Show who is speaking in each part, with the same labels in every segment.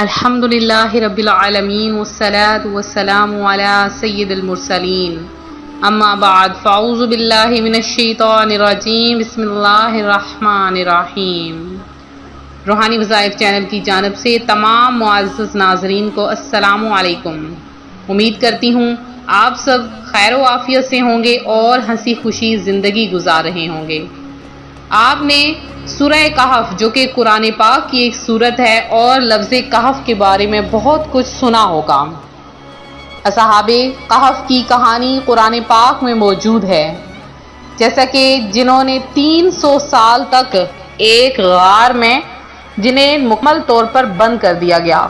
Speaker 1: الحمدللہ رب العالمین والصلاة والسلام علی سید المرسلین اما بعد فاعوذ باللہ من الشیطان الرجیم بسم اللہ الرحمن الرحیم۔ روحانی وظائف چینل کی جانب سے تمام معزز ناظرین کو السلام علیکم۔ امید کرتی ہوں آپ سب خیر و عافیت سے ہوں گے اور ہنسی خوشی زندگی گزار رہے ہوں گے۔ آپ نے سورہ کہف جو کہ قرآن پاک کی ایک سورت ہے اور لفظ کہف کے بارے میں بہت کچھ سنا ہوگا۔ اصحاب کہف کی کہانی قرآن پاک میں موجود ہے، جیسا کہ جنہوں نے 300 سال تک ایک غار میں جنہیں مکمل طور پر بند کر دیا گیا،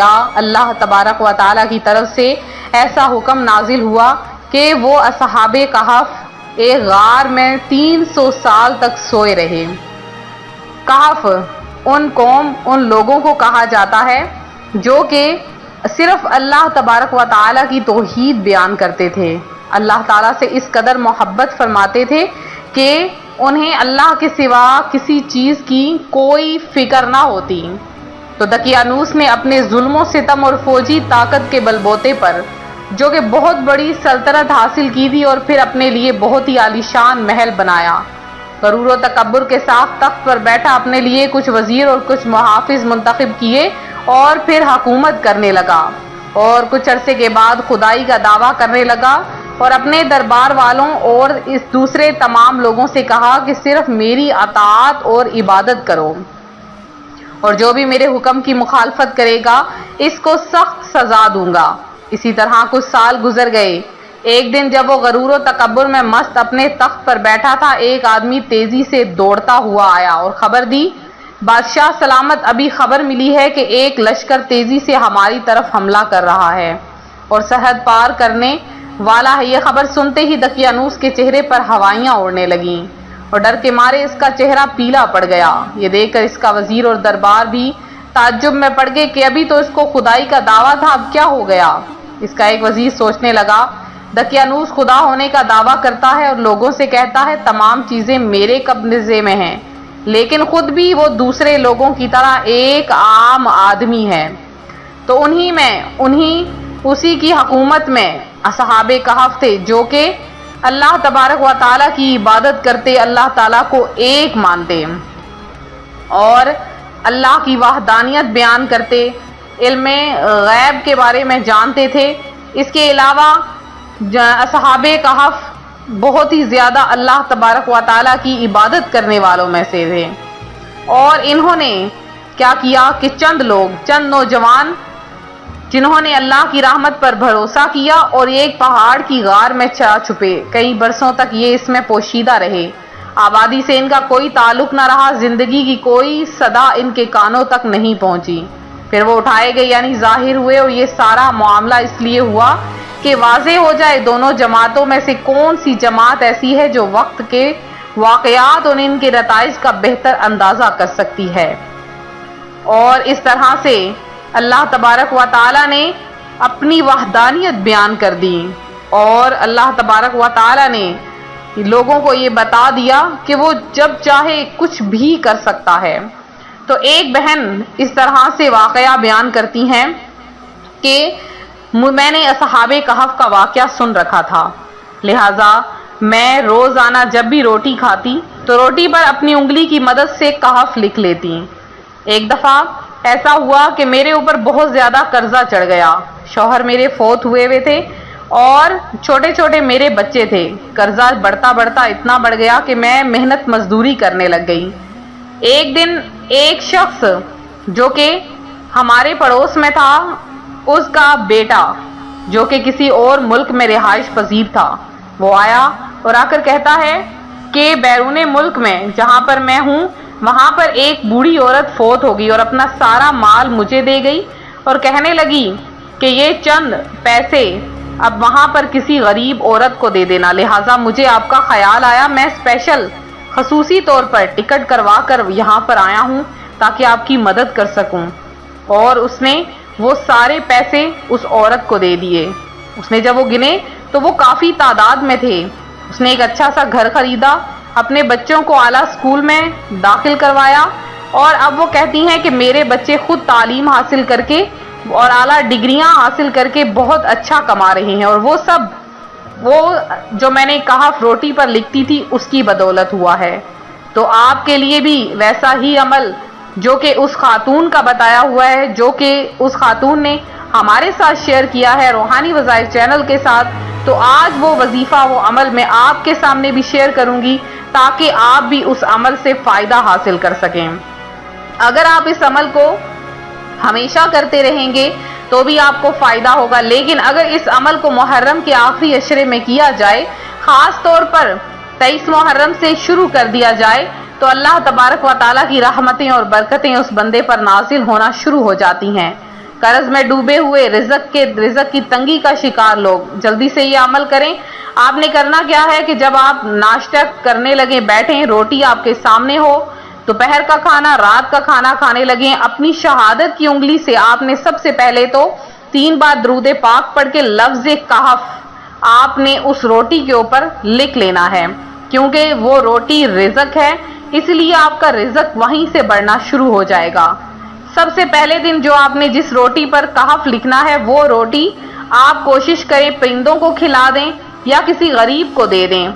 Speaker 1: یا اللہ تبارک و تعالیٰ کی طرف سے ایسا حکم نازل ہوا کہ وہ اصحاب کہف ایک غار میں 300 سال تک سوئے رہے۔ کہف ان لوگوں کو کہا جاتا ہے جو کہ صرف اللہ تبارک و تعالیٰ کی توحید بیان کرتے تھے، اللہ تعالیٰ سے اس قدر محبت فرماتے تھے کہ انہیں اللہ کے سوا کسی چیز کی کوئی فکر نہ ہوتی۔ تو دقیانوس نے اپنے ظلم و ستم اور فوجی طاقت کے بلبوتے پر جو کہ بہت بڑی سلطنت حاصل کی تھی اور پھر اپنے لیے بہت ہی عالیشان محل بنایا، غرور و تکبر کے ساتھ تخت پر بیٹھا اپنے لیے کچھ وزیر اور کچھ محافظ منتخب کیے اور پھر حکومت کرنے لگا، اور کچھ عرصے کے بعد خدائی کا دعویٰ کرنے لگا اور اپنے دربار والوں اور اس دوسرے تمام لوگوں سے کہا کہ صرف میری اطاعت اور عبادت کرو، اور جو بھی میرے حکم کی مخالفت کرے گا اس کو سخت سزا دوں گا۔ اسی طرح کچھ سال گزر گئے۔ ایک دن جب وہ غرور و تکبر میں مست اپنے تخت پر بیٹھا تھا، ایک آدمی تیزی سے دوڑتا ہوا آیا اور خبر دی، بادشاہ سلامت، ابھی خبر ملی ہے کہ ایک لشکر تیزی سے ہماری طرف حملہ کر رہا ہے اور سرحد پار کرنے والا ہے۔ یہ خبر سنتے ہی دقیانوس کے چہرے پر ہوائیاں اڑنے لگیں اور ڈر کے مارے اس کا چہرہ پیلا پڑ گیا۔ یہ دیکھ کر اس کا وزیر اور دربار بھی تعجب میں پڑ گئے کہ ابھی تو اس کو خدائی کا دعویٰ تھا، اب کیا ہو گیا۔ اس کا ایک وزیر سوچنے لگا، دقیانوس خدا ہونے کا دعویٰ کرتا ہے اور لوگوں سے کہتا ہے تمام چیزیں میرے قبضے میں ہیں، لیکن خود بھی وہ دوسرے لوگوں کی طرح ایک عام آدمی ہے۔ تو اسی کی حکومت میں اصحاب کہف تھے جو کہ اللہ تبارک و تعالیٰ کی عبادت کرتے، اللہ تعالیٰ کو ایک مانتے اور اللہ کی وحدانیت بیان کرتے، علم غیب کے بارے میں جانتے تھے۔ اس کے علاوہ اصحاب کہف بہت ہی زیادہ اللہ تبارک و تعالیٰ کی عبادت کرنے والوں میں سے تھے، اور انہوں نے کیا کیا کہ چند نوجوان جنہوں نے اللہ کی رحمت پر بھروسہ کیا اور ایک پہاڑ کی غار میں چھپے، کئی برسوں تک یہ اس میں پوشیدہ رہے، آبادی سے ان کا کوئی تعلق نہ رہا، زندگی کی کوئی صدا ان کے کانوں تک نہیں پہنچی۔ پھر وہ اٹھائے گئے یعنی ظاہر ہوئے، اور یہ سارا معاملہ اس لیے ہوا کہ واضح ہو جائے دونوں جماعتوں میں سے کون سی جماعت ایسی ہے جو وقت کے واقعات اور ان کے نتائج کا بہتر اندازہ کر سکتی ہے۔ اور اس طرح سے اللہ تبارک و تعالیٰ نے اپنی وحدانیت بیان کر دی، اور اللہ تبارک و تعالیٰ نے لوگوں کو یہ بتا دیا کہ وہ جب چاہے کچھ بھی کر سکتا ہے۔ تو ایک بہن اس طرح سے واقعہ بیان کرتی ہیں کہ میں نے اصحاب کہف کا واقعہ سن رکھا تھا، لہٰذا میں روزانہ جب بھی روٹی کھاتی تو روٹی پر اپنی انگلی کی مدد سے کہف لکھ لیتی۔ ایک دفعہ ایسا ہوا کہ میرے اوپر بہت زیادہ قرضہ چڑھ گیا، شوہر میرے فوت ہوئے تھے اور چھوٹے چھوٹے میرے بچے تھے۔ قرضہ بڑھتا بڑھتا اتنا بڑھ گیا کہ میں محنت مزدوری کرنے لگ گئی۔ ایک دن ایک شخص جو کہ ہمارے پڑوس میں تھا، اس کا بیٹا جو کہ کسی اور ملک میں رہائش پذیر تھا، وہ آیا اور آ کر کہتا ہے کہ بیرون ملک میں جہاں پر میں ہوں وہاں پر ایک بوڑھی عورت فوت ہو گئی اور اپنا سارا مال مجھے دے گئی، اور کہنے لگی کہ یہ چند پیسے اب وہاں پر کسی غریب عورت کو دے دینا، لہٰذا مجھے آپ کا خیال آیا، میں خصوصی طور پر ٹکٹ کروا کر یہاں پر آیا ہوں تاکہ آپ کی مدد کر سکوں۔ اور اس نے وہ سارے پیسے اس عورت کو دے دیے۔ اس نے جب وہ گنے تو وہ کافی تعداد میں تھے۔ اس نے ایک اچھا سا گھر خریدا، اپنے بچوں کو اعلیٰ اسکول میں داخل کروایا اور اب وہ کہتی ہیں کہ میرے بچے خود تعلیم حاصل کر کے اور اعلیٰ ڈگریاں حاصل کر کے بہت اچھا کما رہے ہیں، اور وہ سب وہ جو میں نے کہا روٹی پر لکھتی تھی اس کی بدولت ہوا ہے۔ تو آپ کے لیے بھی ویسا ہی عمل جو کہ اس خاتون کا بتایا ہوا ہے، جو کہ اس خاتون نے ہمارے ساتھ شیئر کیا ہے روحانی وظائف چینل کے ساتھ، تو آج وہ وظیفہ وہ عمل میں آپ کے سامنے بھی شیئر کروں گی تاکہ آپ بھی اس عمل سے فائدہ حاصل کر سکیں۔ اگر آپ اس عمل کو ہمیشہ کرتے رہیں گے تو بھی آپ کو فائدہ ہوگا، لیکن اگر اس عمل کو محرم کے آخری عشرے میں کیا جائے، خاص طور پر 23 محرم سے شروع کر دیا جائے، تو اللہ تبارک و تعالیٰ کی رحمتیں اور برکتیں اس بندے پر نازل ہونا شروع ہو جاتی ہیں۔ قرض میں ڈوبے ہوئے، رزق کی تنگی کا شکار لوگ جلدی سے یہ عمل کریں۔ آپ نے کرنا کیا ہے کہ جب آپ ناشتہ کرنے لگیں، بیٹھیں، روٹی آپ کے سامنے ہو، دوپہر کا کھانا، رات کا کھانا کھانے لگیں، اپنی شہادت کی انگلی سے آپ نے سب سے پہلے تو 3 بار درود پاک پڑھ کے لفظ کہف آپ نے اس روٹی کے اوپر لکھ لینا ہے، کیونکہ وہ روٹی رزق ہے، اس لیے آپ کا رزق وہیں سے بڑھنا شروع ہو جائے گا۔ سب سے پہلے دن جو آپ نے جس روٹی پر کہف لکھنا ہے، وہ روٹی آپ کوشش کریں پرندوں کو کھلا دیں یا کسی غریب کو دے دیں،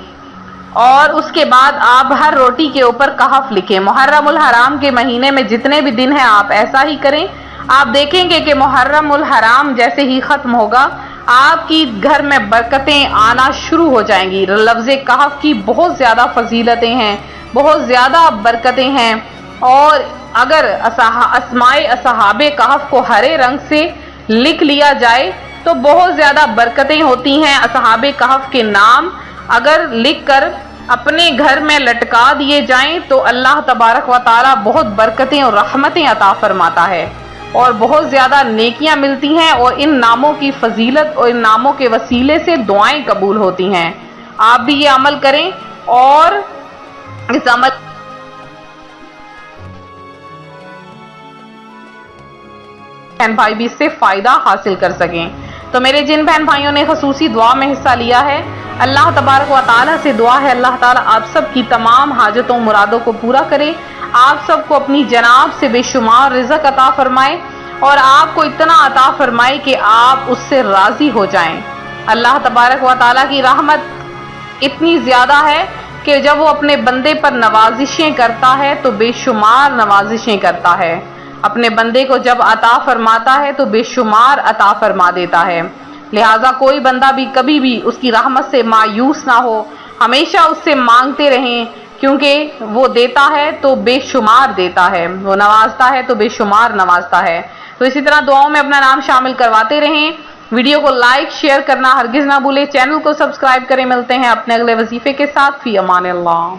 Speaker 1: اور اس کے بعد آپ ہر روٹی کے اوپر کہف لکھیں۔ محرم الحرام کے مہینے میں جتنے بھی دن ہیں آپ ایسا ہی کریں۔ آپ دیکھیں گے کہ محرم الحرام جیسے ہی ختم ہوگا، آپ کی گھر میں برکتیں آنا شروع ہو جائیں گی۔ لفظ کہف کی بہت زیادہ فضیلتیں ہیں، بہت زیادہ برکتیں ہیں، اور اگر اسماء اصحاب کہف کو ہرے رنگ سے لکھ لیا جائے تو بہت زیادہ برکتیں ہوتی ہیں۔ اصحاب کہف کے نام اگر لکھ کر اپنے گھر میں لٹکا دیے جائیں تو اللہ تبارک و تعالیٰ بہت برکتیں اور رحمتیں عطا فرماتا ہے، اور بہت زیادہ نیکیاں ملتی ہیں، اور ان ناموں کی فضیلت اور ان ناموں کے وسیلے سے دعائیں قبول ہوتی ہیں۔ آپ بھی یہ عمل کریں اور اس عمل بہن بھائی بھی اس سے فائدہ حاصل کر سکیں۔ تو میرے جن بہن بھائیوں نے خصوصی دعا میں حصہ لیا ہے، اللہ تبارک و تعالیٰ سے دعا ہے اللہ تعالیٰ آپ سب کی تمام حاجتوں مرادوں کو پورا کرے، آپ سب کو اپنی جناب سے بے شمار رزق عطا فرمائے، اور آپ کو اتنا عطا فرمائے کہ آپ اس سے راضی ہو جائیں۔ اللہ تبارک و تعالیٰ کی رحمت اتنی زیادہ ہے کہ جب وہ اپنے بندے پر نوازشیں کرتا ہے تو بے شمار نوازشیں کرتا ہے، اپنے بندے کو جب عطا فرماتا ہے تو بے شمار عطا فرما دیتا ہے۔ لہٰذا کوئی بندہ بھی کبھی بھی اس کی رحمت سے مایوس نہ ہو، ہمیشہ اس سے مانگتے رہیں، کیونکہ وہ دیتا ہے تو بے شمار دیتا ہے، وہ نوازتا ہے تو بے شمار نوازتا ہے۔ تو اسی طرح دعاؤں میں اپنا نام شامل کرواتے رہیں، ویڈیو کو لائک شیئر کرنا ہرگز نہ بھولیں، چینل کو سبسکرائب کریں۔ ملتے ہیں اپنے اگلے وظیفے کے ساتھ، فی امان اللہ۔